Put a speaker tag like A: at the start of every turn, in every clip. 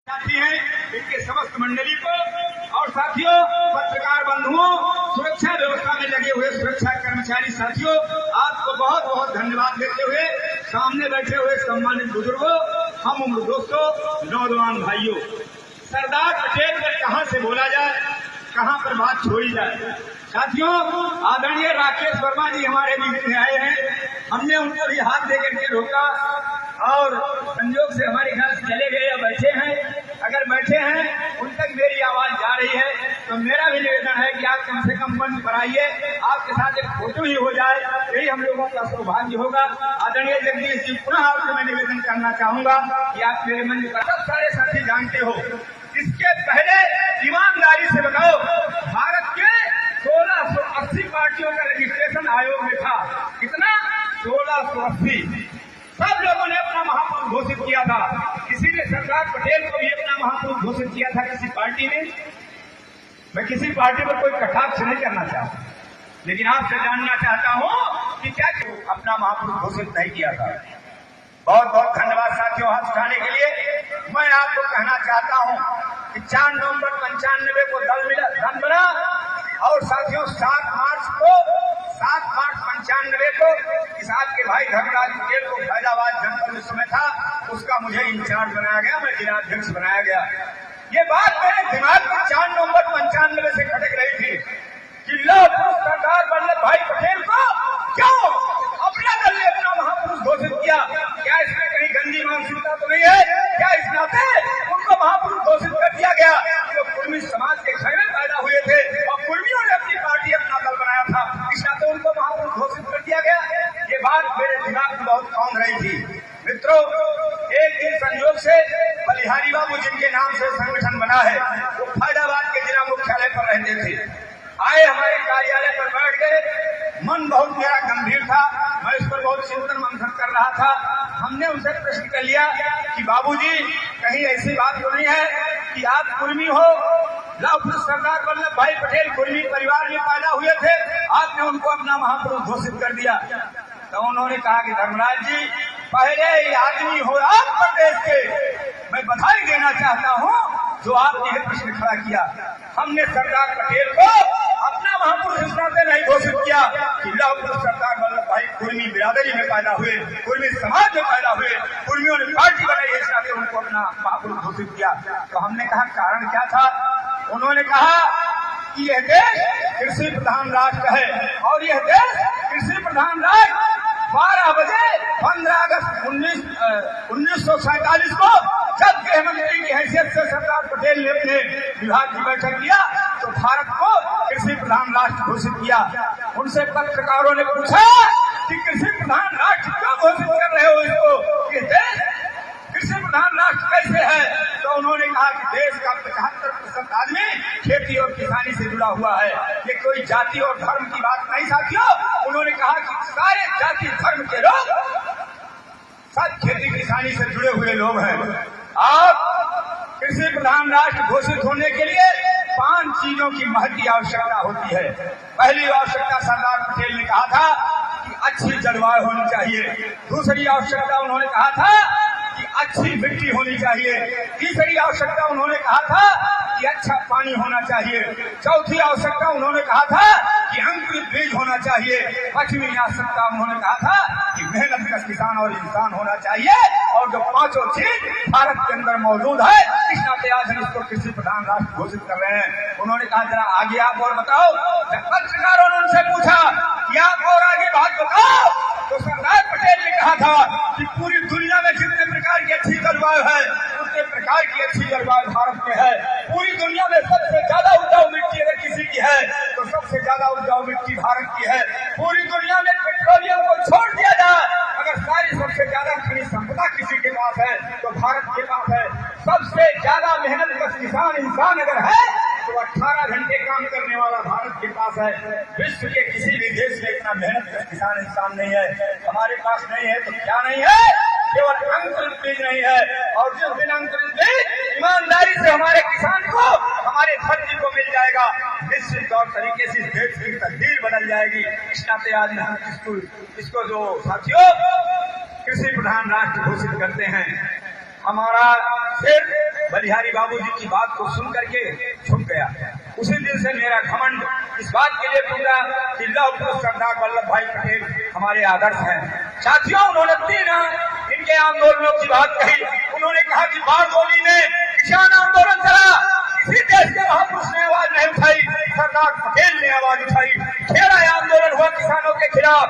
A: साथी हैं इनके समस्त मंडली को और साथियों, पत्रकार बंधुओं, सुरक्षा व्यवस्था में लगे हुए सुरक्षा कर्मचारी साथियों, आपको बहुत बहुत धन्यवाद देते हुए सामने बैठे हुए सम्मानित बुजुर्गों, हम उम्र दोस्तों, नौजवान भाइयों, सरदार पटेल पर कहां से बोला जाए, कहां पर बात छोड़ी जाए। साथियों, आदरणीय राकेश वर्मा जी हमारे बीच में आए हैं। हमने उनको भी हाथ देकर के रोका और संयोग से हमारे घर से चले गए या बैठे हैं। अगर बैठे हैं उन तक मेरी आवाज जा रही है तो मेरा भी निवेदन है कि आप कम से कम मंच पर आइए, आपके साथ एक फोटो ही हो जाए, यही हम लोगों का सौभाग्य होगा। आदरणीय जगदीश जी, पुनः आपसे मैं निवेदन करना चाहूंगा कि आप मेरे मंच पर, सब सारे साथी जानते हो, इसके पहले ईमानदारी से बताओ, भारत के 1680 पार्टियों का रजिस्ट्रेशन आयोग में था। कितना? 1680। सब लोगों ने अपना महापुरुष घोषित किया था। किसी ने सरदार पटेल को भी अपना महापुरुष घोषित किया था किसी पार्टी ने। मैं किसी पार्टी पर कोई कटाक्ष नहीं करना चाहता, लेकिन आपसे जानना चाहता हूं कि क्या अपना महापुरुष घोषित नहीं किया था। बहुत बहुत धन्यवाद साथियों हाथ उठाने के लिए। मैं आपको कहना चाहता हूं कि 4 नवंबर 95 को धन बना और साथियों 7 मार्च 95 को इस आपके भाई धर्मराज पटेल को फैजाबाद जनपद में समय था, उसका मुझे इंचार्ज बनाया गया, मैं जिलाध्यक्ष बनाया गया। ये बात मेरे दिमाग में 4 नवंबर 95 से खटक रही थी कि सरदार वल्लभ भाई पटेल को क्यों अपना दल ने अपना महापुरुष घोषित किया। क्या इसमें कहीं गंदी मानसिकता तो नहीं है? क्या इस नाते उनको महापुरुष घोषित कर दिया गया? जो कुर्मी समाज के घर में पैदा हुए थे और कुर्मियों ने अपनी पार्टी अपना दल बनाया था, इस नाते उनको महापुरुष घोषित कर दिया गया। ये बात मेरे दिमाग में बहुत कौंध रही थी। मित्रों, एक दिन संयोग से बलिहारी बाबू जिनके नाम से संगठन बना है, वो फैजाबाद के जिला मुख्यालय पर रहते थे। आए, हमारे कार्यालय पर बैठ गए। मन बहुत मेरा गंभीर था, मैं इस पर बहुत चिंतन मंथन कर रहा था। हमने उनसे प्रश्न कर लिया कि बाबूजी, कहीं ऐसी बात तो नहीं है कि आप कुर्मी हो? सरदार वल्लभ भाई पटेल कुर्मी परिवार में पैदा हुए थे, आपने उनको अपना महापुरुष घोषित कर दिया। तो उन्होंने कहा कि धर्मराज जी, पहले आदमी हो आप प्रदेश के, मैं बधाई देना चाहता हूँ जो आपने यह प्रश्न खड़ा किया। हमने सरदार पटेल को अपना महापुरुष इस नाते नहीं घोषित किया कि सरदार वल्लभ भाई कुर्मी बिरादरी में पैदा हुए, कुर्मी समाज में पैदा हुए, कुर्मियों ने पार्टी बनाई, इस नाते उनको अपना महापुरुष घोषित किया। तो हमने कहा कारण क्या था? उन्होंने कहा कि यह देश कृषि प्रधान राष्ट्र है और यह देश कृषि प्रधान राष्ट्र 12 बजे 15 अगस्त 1947 को जब गृह मंत्री की हैसियत से सरदार पटेल ने अपने विभाग की बैठक किया तो भारत को कृषि प्रधान राष्ट्र घोषित किया। उनसे पत्रकारों ने पूछा कि कृषि प्रधान राष्ट्र क्यों घोषित कर रहे हो इसको, ये देश कृषि प्रधान राष्ट्र कैसे है? तो उन्होंने कहा कि देश का 75% आदमी खेती और किसानी से जुड़ा हुआ है, ये कोई जाति और धर्म की बात नहीं साथियों। उन्होंने कहा कि सारे जाति धर्म के लोग सब खेती किसानी से जुड़े हुए लोग हैं। आप कृषि प्रधान राष्ट्र घोषित होने के लिए 5 चीजों की महत्वपूर्ण आवश्यकता होती है। पहली आवश्यकता सरदार पटेल ने कहा था कि अच्छी जलवायु होनी चाहिए। दूसरी आवश्यकता उन्होंने कहा था कि अच्छी मिट्टी होनी चाहिए। तीसरी आवश्यकता उन्होंने कहा था कि अच्छा पानी होना चाहिए। चौथी आवश्यकता उन्होंने कहा था कि अंकुरित बीज होना चाहिए। 5वीं आवश्यकता उन्होंने कहा था कि मेहनत किसान और इंसान होना चाहिए। और जो 5 चीज भारत के अंदर मौजूद है, इस नाते आज हम इसको कृषि प्रधान राष्ट्र घोषित कर रहे हैं। उन्होंने कहा जरा आगे आप और बताओ। जब पत्रकारों ने उनसे पूछा कि आप और आगे बात बताओ, तो सरदार पटेल ने कहा था कि पूरी दुनिया में जितने प्रकार की अच्छी जलवायु है, उतने प्रकार की अच्छी जलवायु भारत में है। पूरी दुनिया में सबसे ज्यादा उपजाऊ मिट्टी अगर किसी की है तो सबसे ज्यादा उपजाऊ मिट्टी भारत की है। पूरी दुनिया में पेट्रोलियम को छोड़ दिया जाए, अगर सारी सबसे ज्यादा खनिज संपदा किसी के पास है तो भारत के पास है। सबसे ज्यादा मेहनत किसान इंसान अगर है तो 18 घंटे काम करने वाला भारत के पास है। विश्व के किसी भी देश में इतना मेहनत किसान इंसान नहीं है। हमारे पास नहीं है तो क्या नहीं है? केवल अंकुरित बीज नहीं है। और जिस दिन अंकुरित बीज ईमानदारी से हमारे किसान को, हमारे धरती को मिल जाएगा, निश्चित तौर तरीके से इस देश की तकदीर बदल जाएगी। इस नाते आज हम इसको जो साथियों कृषि प्रधान राष्ट्र घोषित करते हैं, हमारा सिर्फ बलिहारी बाबूजी की बात को सुन करके झुक गया। उसी दिन से मेरा घमंड इस बात के लिए टूटा कि लौह पुरुष सरदार वल्लभ भाई पटेल हमारे आदर्श हैं। साथियों, उन्होंने 3 इनके आंदोलनों की बात कही। उन्होंने कहा कि बारडोली में किसान आंदोलन चला, किसी देश के महापुरुष ने आवाज नहीं उठाई, सरदार पटेल ने आवाज उठाई। खेड़ा आंदोलन हुआ किसानों के खिलाफ,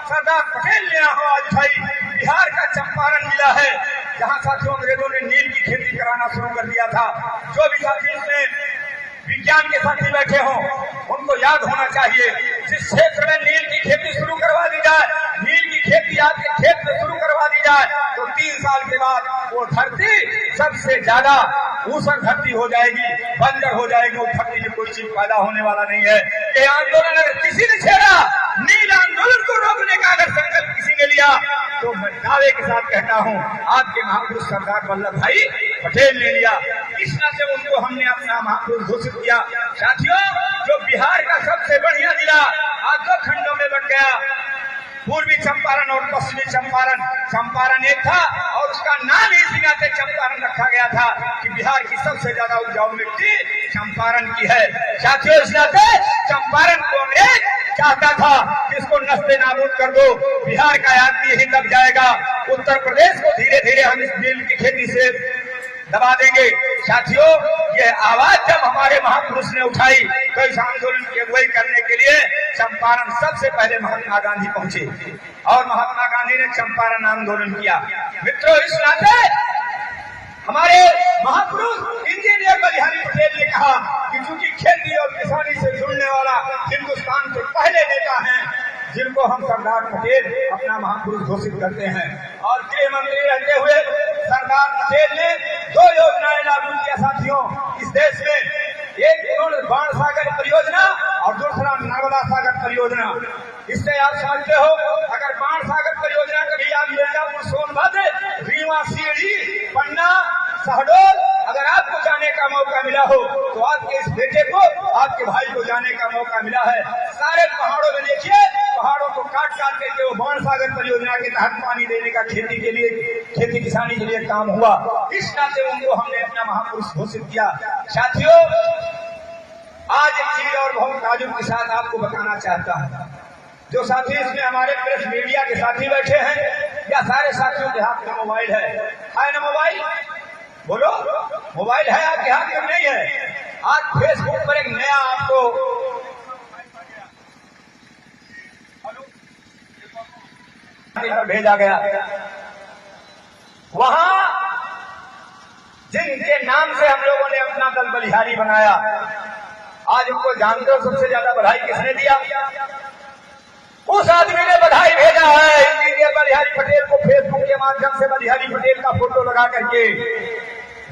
A: सरदार पटेल ने आवाज उठाई। बिहार का चंपारण जिला है जहाँ साथियों अंग्रेजों ने नील की खेती कराना शुरू कर दिया था। जो भी साथी इसमें विज्ञान के साथी बैठे हों उनको याद होना चाहिए, जिस क्षेत्र में नील की खेती शुरू करवा दी जाए, नील की खेती आपके खेत में शुरू करवा दी जाए तो 3 साल के बाद वो धरती सबसे ज्यादा ऊसर धरती हो जाएगी, बंजर हो जाएगी। वो धरती में कोई चीज पैदा होने वाला नहीं है। ये आंदोलन अगर किसी ने छेड़ा, नील आंदोलन को रोकने का अगर संकल्प किसी ने लिया तो मैं दावे के साथ कहता हूँ आपके महापुरुष सरदार वल्लभ भाई पटेल ने लिया। इस नाते उनको हमने अपना महापुरुष घोषित किया। साथियों, जो बिहार का सबसे बढ़िया जिला आज 2 खंडों में बन गया, पूर्वी चंपारण और पश्चिमी चंपारण। चंपारण एक था और उसका नाम इसी नाते चंपारण रखा गया था कि बिहार की सबसे ज्यादा उपजाऊ मिट्टी चंपारण की है। साथियों, इस नाते चंपारण को अंग्रेज चाहता था कि इसको नस्ते नाबूद कर दो, बिहार का आदमी यही दब जाएगा, उत्तर प्रदेश को धीरे धीरे हम इस नील की खेती से दबा देंगे। साथियों, यह आवाज जब हमारे महापुरुष ने उठाई तो इस आंदोलन की अगुवाई करने के लिए चंपारण सबसे पहले महात्मा गांधी पहुंचे और महात्मा गांधी ने चंपारण आंदोलन किया। मित्रों, इस नाते हमारे महापुरुष इंजीनियर बलिहारी पटेल ने कहा कि चूंकि खेती और किसानी से जुड़ने वाला हिंदुस्तान के पहले नेता हैं जिनको हम सरदार पटेल अपना महापुरुष घोषित करते हैं। और गृह मंत्री रहते हुए सरदार पटेल ने 2 योजनाएं लागू किया। साथियों, इस देश में एक उन्होंने बाण सागर परियोजना और दूसरा नर्मदा सागर परियोजना। इससे आप समझते हो, अगर बाण सागर परियोजना कभी आप मिर्जापुर, सोनभद्र, रीवा, सीढ़ी, पन्ना, शहडोल अगर आपको जाने का मौका मिला हो तो आपके इस बेटे को, आपके भाई को जाने का मौका मिला है। सारे पहाड़ों में देखिए, पहाड़ों को काट काट करके वो बाण सागर परियोजना के तहत पानी देने का खेती के लिए, खेती किसानी के लिए काम हुआ। इस नाते उनको हमने अपना महापुरुष घोषित किया। साथियों, आज एक चीज और बहुत ताजुब के साथ आपको बताना चाहता हूँ। जो साथी इसमें हमारे प्रेस मीडिया के साथी बैठे हैं या सारे साथियों के हाथ में मोबाइल है ना? मोबाइल बोलो, मोबाइल है आपके हाथ में? नहीं है। आज फेसबुक पर एक नया आपको भेजा गया, वहां जिनके नाम से हम लोगों ने अपना दल बलिहारी बनाया, आज उनको जानते हो सबसे ज्यादा बधाई किसने दिया? उस आदमी ने बधाई भेजा है इंजीनियर बलिहारी पटेल को। फेसबुक के माध्यम से बलिहारी पटेल का फोटो लगा करके,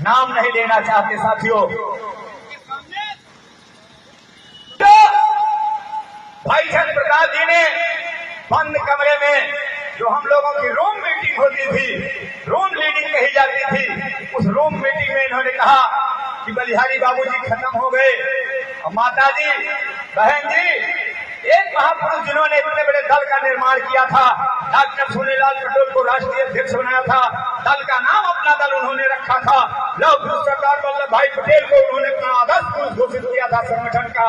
A: नाम नहीं लेना चाहते साथियों। तो भाई चंद्र प्रकाश जी ने बंद कमरे में जो हम लोगों की रूम मीटिंग होती थी, रूम लीडिंग कही जाती थी, उस रूम मीटिंग में इन्होंने कहा कि बलिहारी बाबूजी खत्म हो गए और माता जी, बहन जी, एक महापुरुष जिन्होंने इतने बड़े दल का निर्माण किया था, डॉक्टर सोनेलाल पटेल को राष्ट्रीय अध्यक्ष बनाया था, दल का नाम अपना दल उन्होंने रखा था, लौह पुरुष सरदार वल्लभ भाई पटेल को उन्होंने अपना आदर्श पुरुष घोषित किया था संगठन का।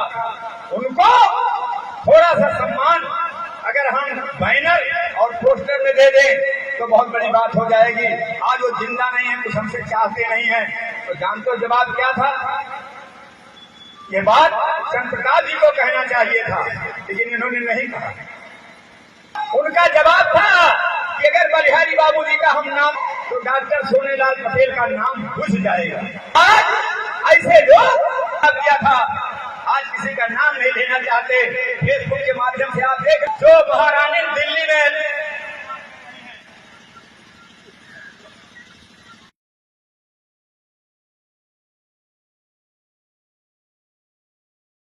A: उनको थोड़ा सा सम्मान अगर हम बैनर और पोस्टर में दे दें तो बहुत बड़ी बात हो जाएगी। आज वो जिंदा नहीं है, कुछ हमसे चाहते नहीं है, तो जानते हो जवाब क्या था? ये बात चंद्र प्रकाश जी को कहना चाहिए था, लेकिन इन्होंने नहीं कहा। उनका जवाब था कि अगर बलिहारी बाबूजी का हम नाम तो डॉक्टर सोनेलाल पटेल का नाम बुझ जाएगा। आज ऐसे लोग किया था, आज किसी का नाम नहीं लेना चाहते। फेसबुक के माध्यम से आप देख, जो महारानी दिल्ली में